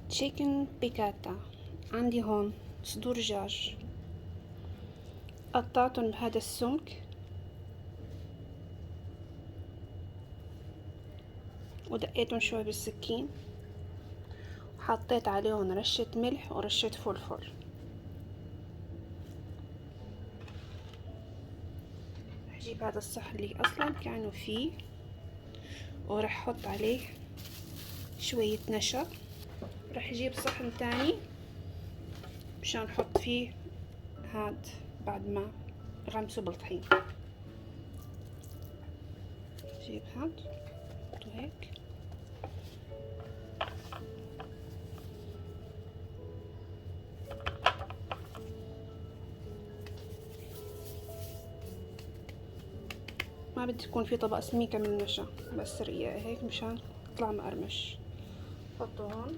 تشيكن بيكاتا. عندي هون صدور دجاج، قطعتهم بهذا السمك ودقيتهم شوي بالسكين، وحطيت عليهم رشة ملح ورشة فلفل. رح اجيب هذا الصحن اللي اصلا كانوا فيه ورح احط عليه شوية نشا. رح اجيب صحن تاني مشان احط فيه هاد بعد ما غمسه بالطحين. جيب هاد حطه هيك، ما بدي يكون في طبق سميكة من النشا، بس رقيقة هيك مشان يطلع مقرمش. حطه هون.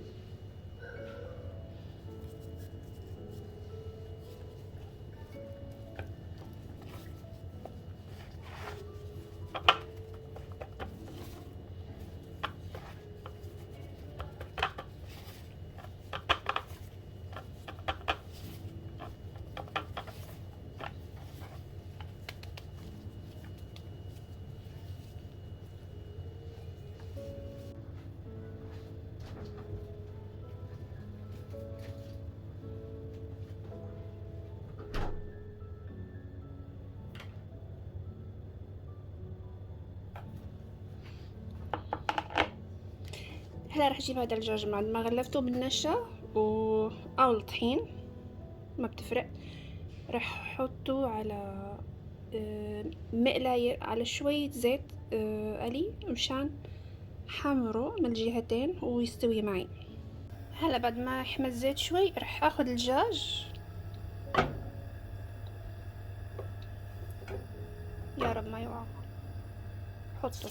هلا رح اجيب هذا الدجاج بعد ما غلفته بالنشا او الطحين، ما بتفرق. رح احطه على مقلاية على شوية زيت قلي مشان حمره من الجهتين ويستوي معي. هلا بعد ما يحمى الزيت شوي رح اخذ الدجاج، يا رب ما يوقع، حطه.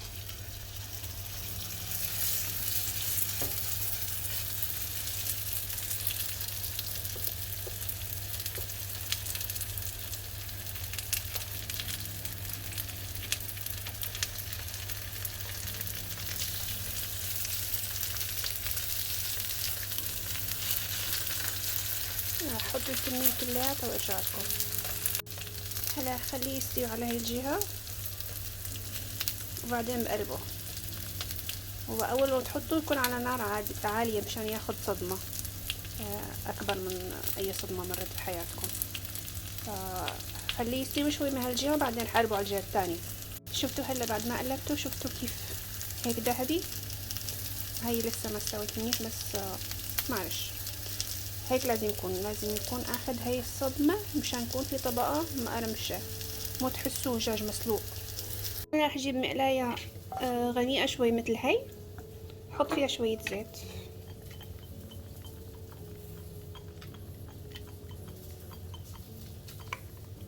رح احط الكمية كلياتها وارجع لكم. هلا خليه يستوي على هاي الجهة وبعدين بقلبه. وأول ما تحطه يكون على نار عالية مشان ياخد صدمة أكبر من أي صدمة مرت بحياتكم. خليه يستوي شوي من هالجهة وبعدين حقلبه على الجهة التانية. شفتوا هلا بعد ما قلبته شفتوا كيف هيك ذهبي؟ هاي لسه ما استوت منيح بس معلش، هيك لازم يكون اخد هاي الصدمة مشان يكون في طبقة مقرمشة، مو تحسوه دجاج مسلوق. انا رح اجيب مقلاية غنيئة شوي مثل هاي، حط فيها شوية زيت،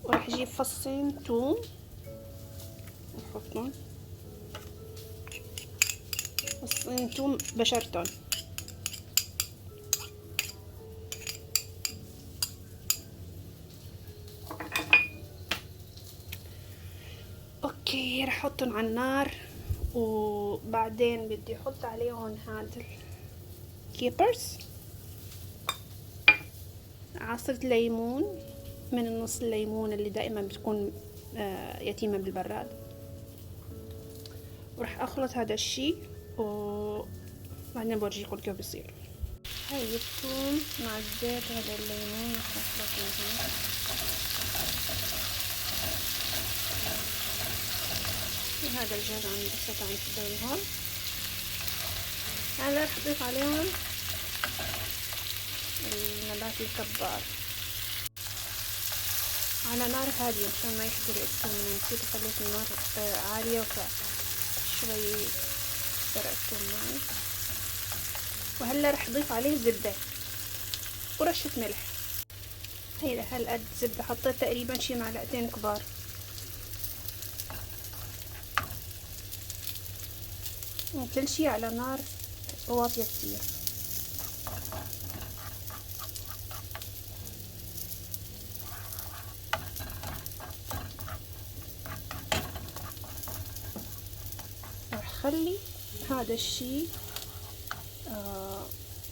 وراح اجيب فصين توم وحطهم، فصين توم بشرتهم. اوكي رح احطهم على النار، وبعدين بدي احط عليهم هاد الكيبرز، عصرة ليمون من النص، الليمون اللي دائما بتكون يتيمة بالبراد. وراح اخلط هذا الشي وبعدين بورجيكم كيف بصير. هاي الثوم مع الزيت وهذا الليمون راح اخلطهم هون. هذا الدجاج عم لسه عم يستوي هون. هلا رح اضيف عليهم النبات الكبار على نار هادية مشان ما يحترق الثوم. نسيت خليت النار عالية شوي سرق الثوم معي. وهلا رح اضيف عليه زبدة ورشة ملح. هيدا هالقد زبدة، حطيت تقريبا شي معلقتين كبار. كل شي على نار واطية كتير. رح خلي هذا الشي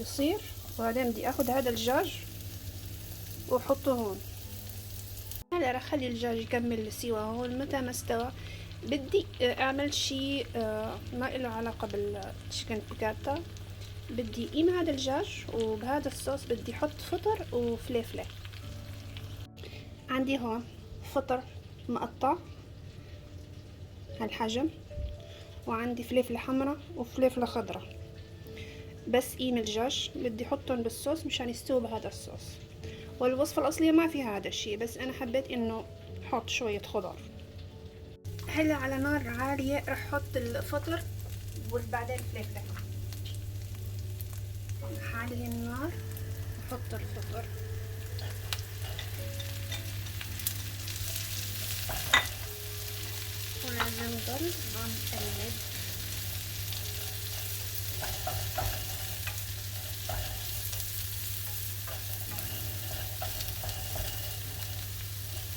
يصير وبعدين بدي اخد هذا الدجاج واحطه هون. هلا رح اخلي الدجاج يكمل السوا هون. متى ما استوى بدي اعمل شي ما له علاقة بالتشيكن بيكاتا. بدي قيم هذا الدجاج وبهذا الصوص بدي احط فطر وفليفلة. عندي هون فطر مقطع هالحجم، وعندي فليفلة حمرا وفليفلة خضرا. بس قيم الدجاج بدي احطهم بالصوص مشان يستووا بهذا الصوص. والوصفة الأصلية ما فيها هذا الشي، بس أنا حبيت إنه أحط شوية خضار. هلا على نار عالية رح أحط الفطر وبعدين الفليفلة. حالي النار أحط الفطر ولازم ضل عم قلب.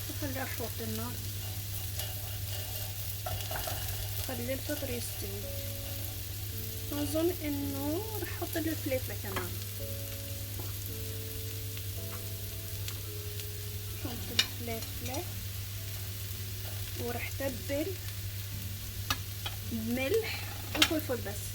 وخلي أحوط النار، خلي الفطر يستوي. أظن إنه رح أحط الفليفلة كمان. أحط الفليفلة ورح تبل بملح وفلفل بس.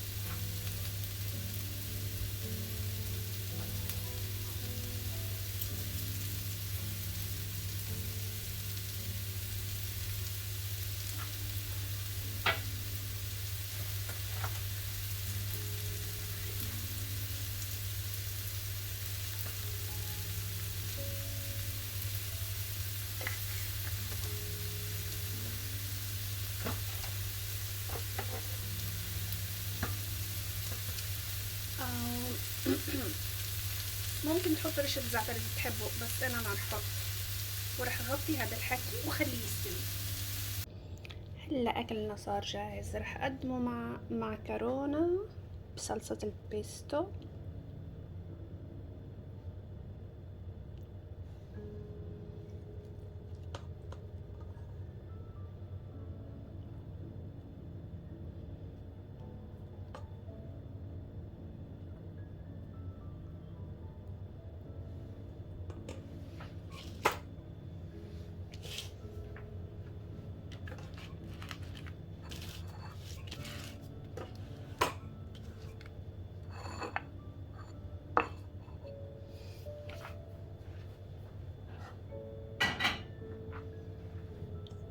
ممكن تحط رشة زعتر إذا بتحبه، بس أنا ما رح أحط. ورح أغطي هذا الحكي وخليه يستوي. هلا أكلنا صار جاهز. رح أقدمه مع معكرونة بصلصة البيستو.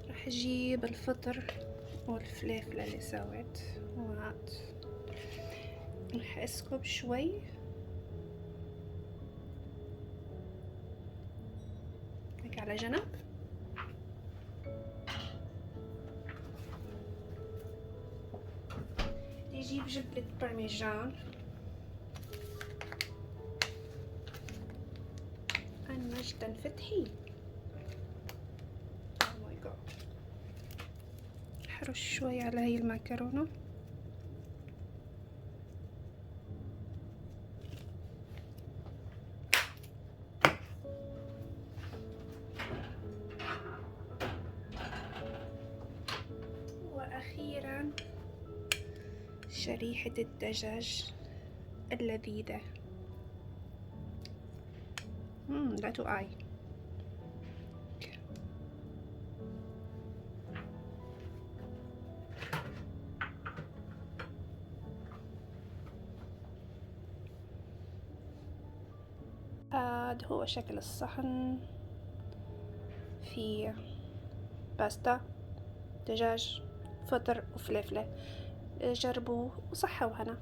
رح أجيب الفطر والفليفلة اللي سويت وهات. رح أسكب شوي هيك على جنب. نجيب جبنة برمجان. أنا جدا فتحي. حرش شوي على هاي المعكرونة. وأخيرا شريحة الدجاج اللذيذة. لا تقعي. هذا هو شكل الصحن. في باستا، دجاج، فطر وفليفلة. جربوه وصحة وهنا.